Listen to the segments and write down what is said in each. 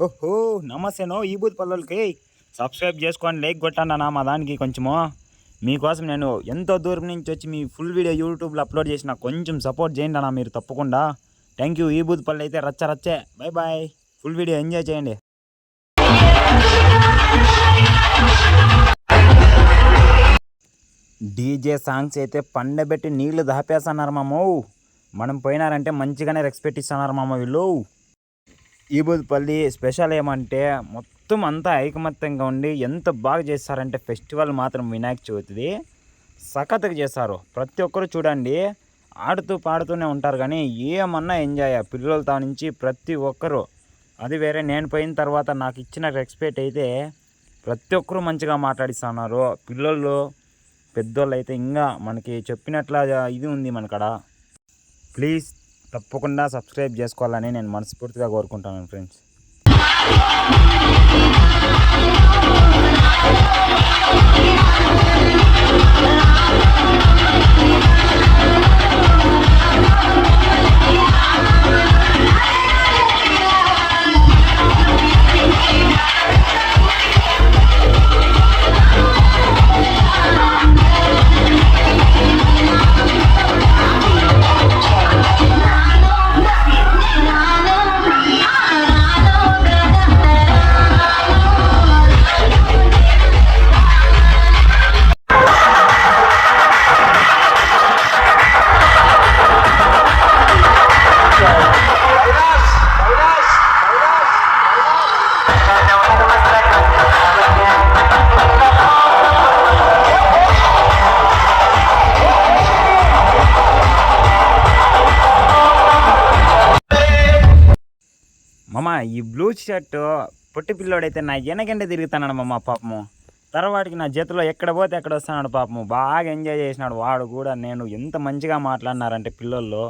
ఓహో నమస్తేనో ఈ booth పల్లెలకి subscribe చేసుకోండి, లైక్ కొట్టండి అన్న. మా దానికి కొంచెము మీకోసం నేను ఎంతో దూరం నుంచి వచ్చి మీ ఫుల్ వీడియో యూట్యూబ్లో అప్లోడ్ చేసిన కొంచెం సపోర్ట్ చేయండి అన్న మీరు తప్పకుండా. Thank you. ఈ బూత్ పల్లె అయితే రచ్చే. Bye bye. Full video enjoy చేయండి. డీజే సాంగ్స్ అయితే పండబెట్టి నీళ్లు దాపేస్తున్నారు మామో. మనం పోయినారంటే మంచిగానే రెస్పెక్ట్ ఇస్తున్నారు మామ వీళ్ళు. ఈ బూత్పల్లి స్పెషల్ ఏమంటే మొత్తం అంతా ఐకమత్యంగా ఉండి ఎంత బాగా చేస్తారంటే ఫెస్టివల్ మాత్రం వినాయక చవితిది సఖత్తుగా చేస్తారు. ప్రతి ఒక్కరు చూడండి ఆడుతూ పాడుతూనే ఉంటారు, కానీ ఏమన్నా ఎంజాయ్ పిల్లలతో నుంచి ప్రతి ఒక్కరు. అది వేరే, నేను పోయిన తర్వాత నాకు ఇచ్చిన రెస్పెక్ట్ అయితే ప్రతి ఒక్కరు మంచిగా మాట్లాడిస్తున్నారు. పిల్లలు పెద్దోళ్ళు అయితే ఇంకా మనకి చెప్పినట్ల ఇది ఉంది మనకడ. ప్లీజ్ తప్పకుండా సబ్స్క్రైబ్ చేసుకోవాలని నేను మనస్ఫూర్తిగా కోరుకుంటాను ఫ్రెండ్స్. మామ ఈ బ్లూ షర్ట్ పొట్టి పిల్లోడైతే నా వెనకంటే తిరుగుతున్నాడు మామ పాపము. తర్వాతకి నా చేతిలో ఎక్కడ పోతే ఎక్కడ వస్తున్నాడు పాపము. బాగా ఎంజాయ్ చేసినాడు వాడు కూడా. నేను ఎంత మంచిగా మాట్లాడినారంటే పిల్లల్లో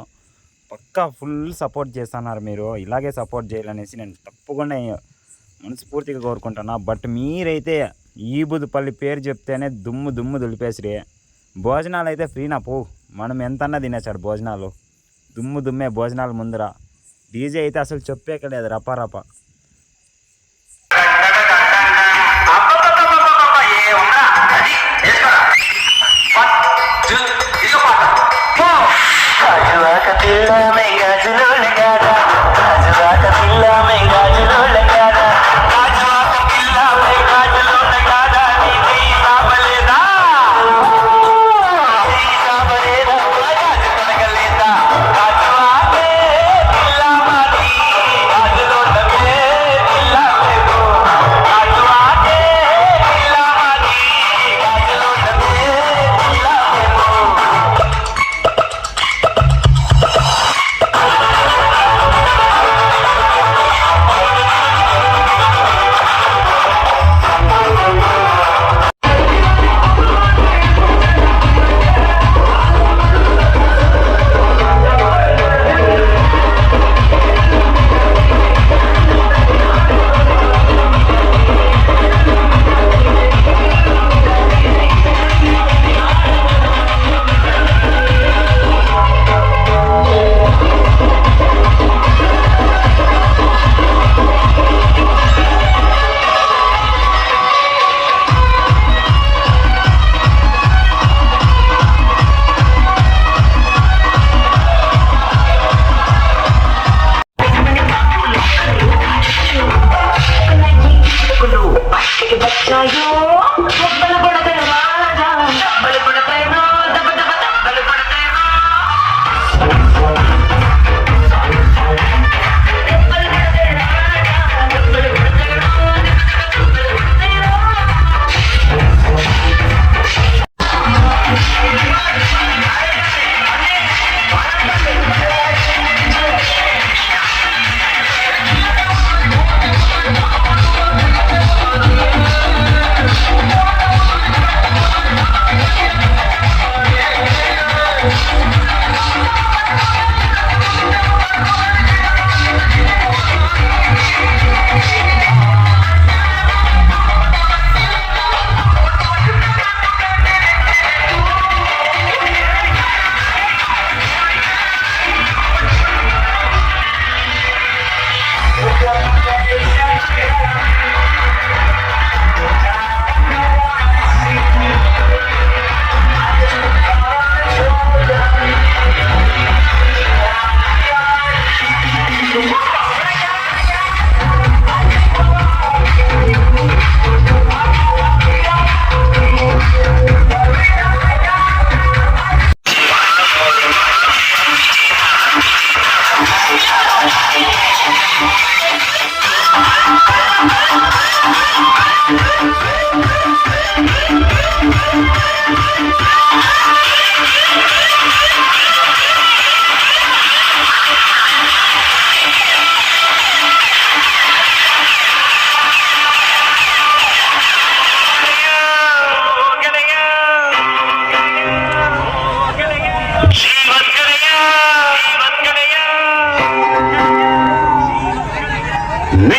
పక్కా ఫుల్ సపోర్ట్ చేస్తున్నారు. మీరు ఇలాగే సపోర్ట్ చేయాలనేసి నేను తప్పకుండా మనస్ఫూర్తిగా కోరుకుంటున్నా. బట్ మీరైతే ఈ బుద్ధిపల్లి పేరు చెప్తేనే దుమ్ము దులిపేసిరి. భోజనాలు అయితే ఫ్రీనా పో, మనం ఎంతన్నా తినేసాడు భోజనాలు. దుమ్మే భోజనాలు ముందర. డీజే అయితే అసలు చెప్పేకలేదు రపారప.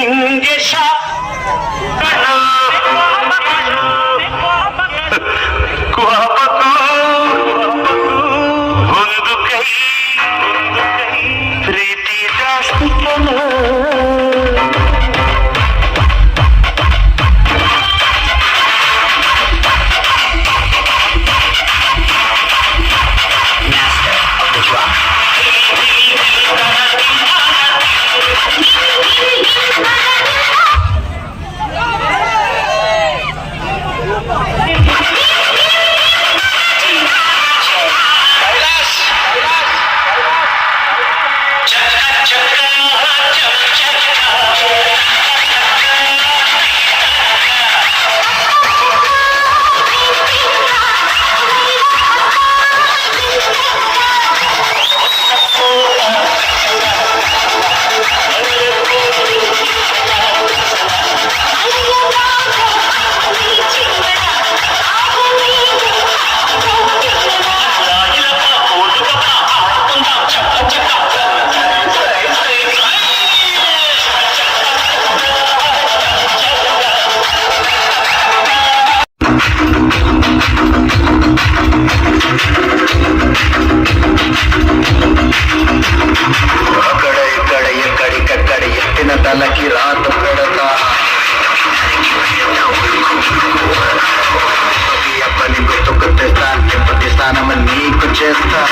లింగేశ కోపకు ముందుకై ప్రీతి దాస్తుకను తలకి రాత పెడతా పని గుర్తుకు తెస్తాను స్థానం నీకు చేస్తా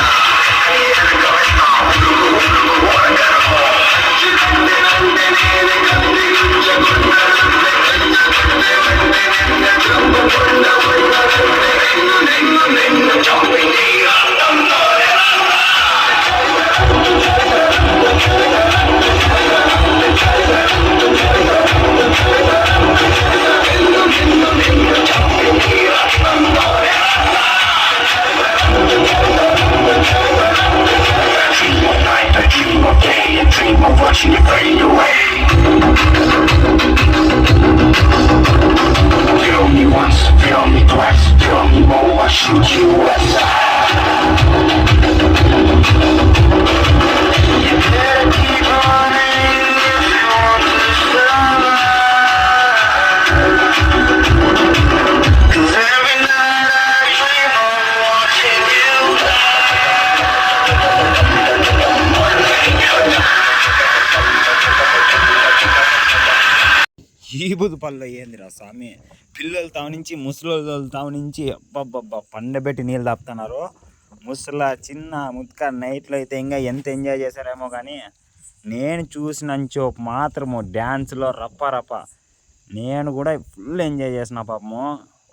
watching it fade away. Feel me once, feel me twice, feel me more, I shoot you aside. You better keep running if you want to survive. 'Cause every night I dream of watching you die. ఈ బుధపల్లో ఏందిరా స్వామి, పిల్లలు తావనించి ముసలి తావనించి అబ్బబ్బబ్బా పండబెట్టి నీళ్ళు తాపుతున్నారు. ముసల చిన్న ముత్క నైట్లో అయితే ఇంకా ఎంత ఎంజాయ్ చేశారేమో. కానీ నేను చూసినంచో మాత్రము డ్యాన్స్లో రప్ప నేను కూడా ఫుల్ ఎంజాయ్ చేసిన. పాపము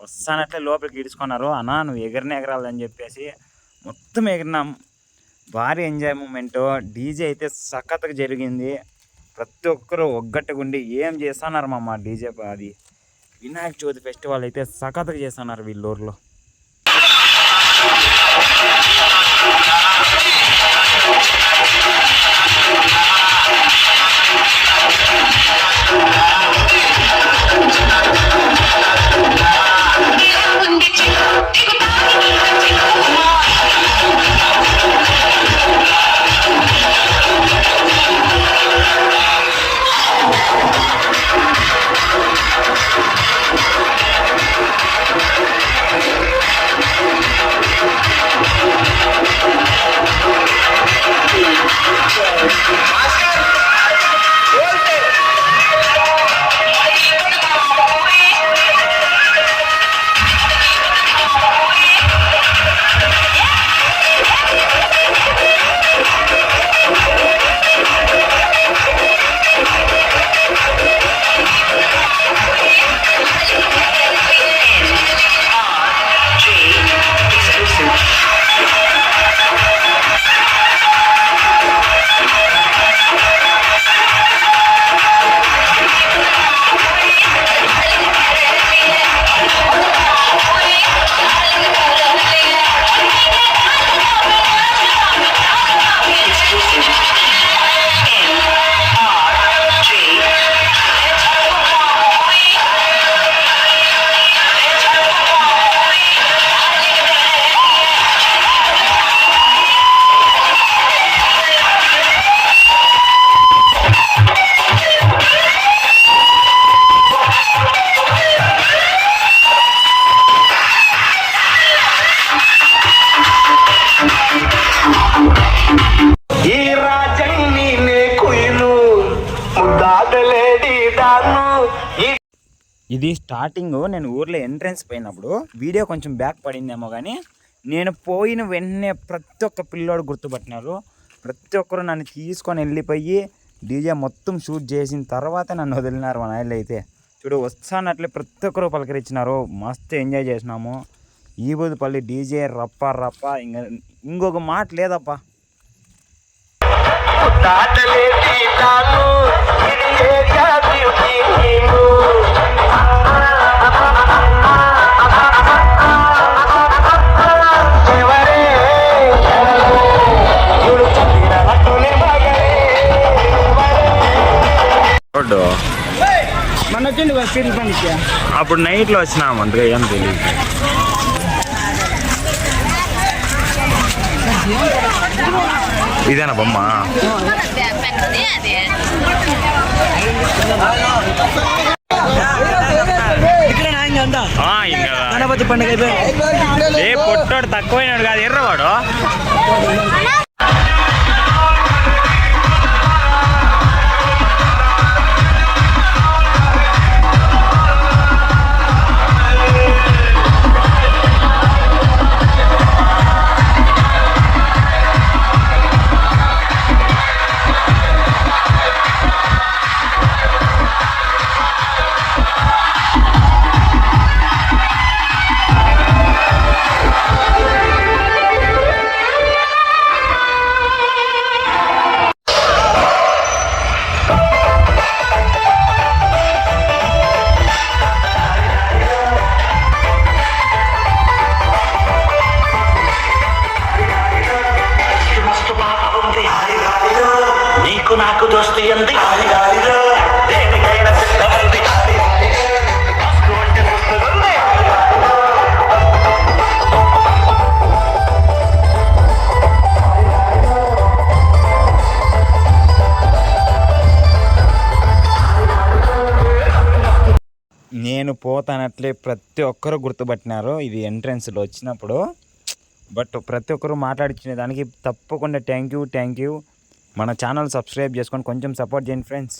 వస్తానట్లే లోపలికి ఇడుచుకున్నారు. అన్నా నువ్వు ఎగరాలని చెప్పేసి మొత్తం ఎగిరినాం. భారీ ఎంజాయ్ మూమెంట్. డీజే అయితే సఖత్తుగా జరిగింది. ప్రతి ఒక్కరు ఒగ్గట్టుగుండి ఏం చేస్తున్నారు మామ. డీజే అది వినాయక చవితి ఫెస్టివల్ అయితే సఖత్తుగా చేస్తున్నారు వీళ్ళూరులో. ఇది స్టార్టింగ్ నేను ఊర్లో ఎంట్రన్స్ పోయినప్పుడు వీడియో కొంచెం బ్యాక్ పడిందేమో కానీ నేను పోయిన వెంటనే ప్రతి ఒక్క పిల్లోడు గుర్తుపట్టినారు. ప్రతి ఒక్కరు నన్ను తీసుకొని వెళ్ళిపోయి డీజే మొత్తం షూట్ చేసిన తర్వాత నన్ను వదిలినారు మా నాయలు అయితే. చూడు వస్తానట్లే ప్రతి ఒక్కరు పలకరించినారు. మస్తు ఎంజాయ్ చేసినాము. ఈబుదిపల్లి డీజే రప్ప రప్ప ఇంకొక మాట లేదప్పా. అప్పుడు నైట్లో వచ్చినాము అంతగా ఏం తెలియదు. ఇదేనా బొమ్మ? గణపతి పండుగ ఏ పొట్టోడు తక్కువైనాడు కాదు, ఎర్రవాడు. నాకు దోస్తీ అంది దేనికైనా సిద్ధమంది. నేను పోతానట్లే ప్రతి ఒక్కరు గుర్తుపట్టినారు ఇది ఎంట్రన్స్లో వచ్చినప్పుడు. బట్ ప్రతి ఒక్కరు మాట్లాడించిన దానికి తప్పకుండా థ్యాంక్ యూ. మన ఛానల్ సబ్స్క్రైబ్ చేసుకొని కొంచెం సపోర్ట్ చేయండి ఫ్రెండ్స్.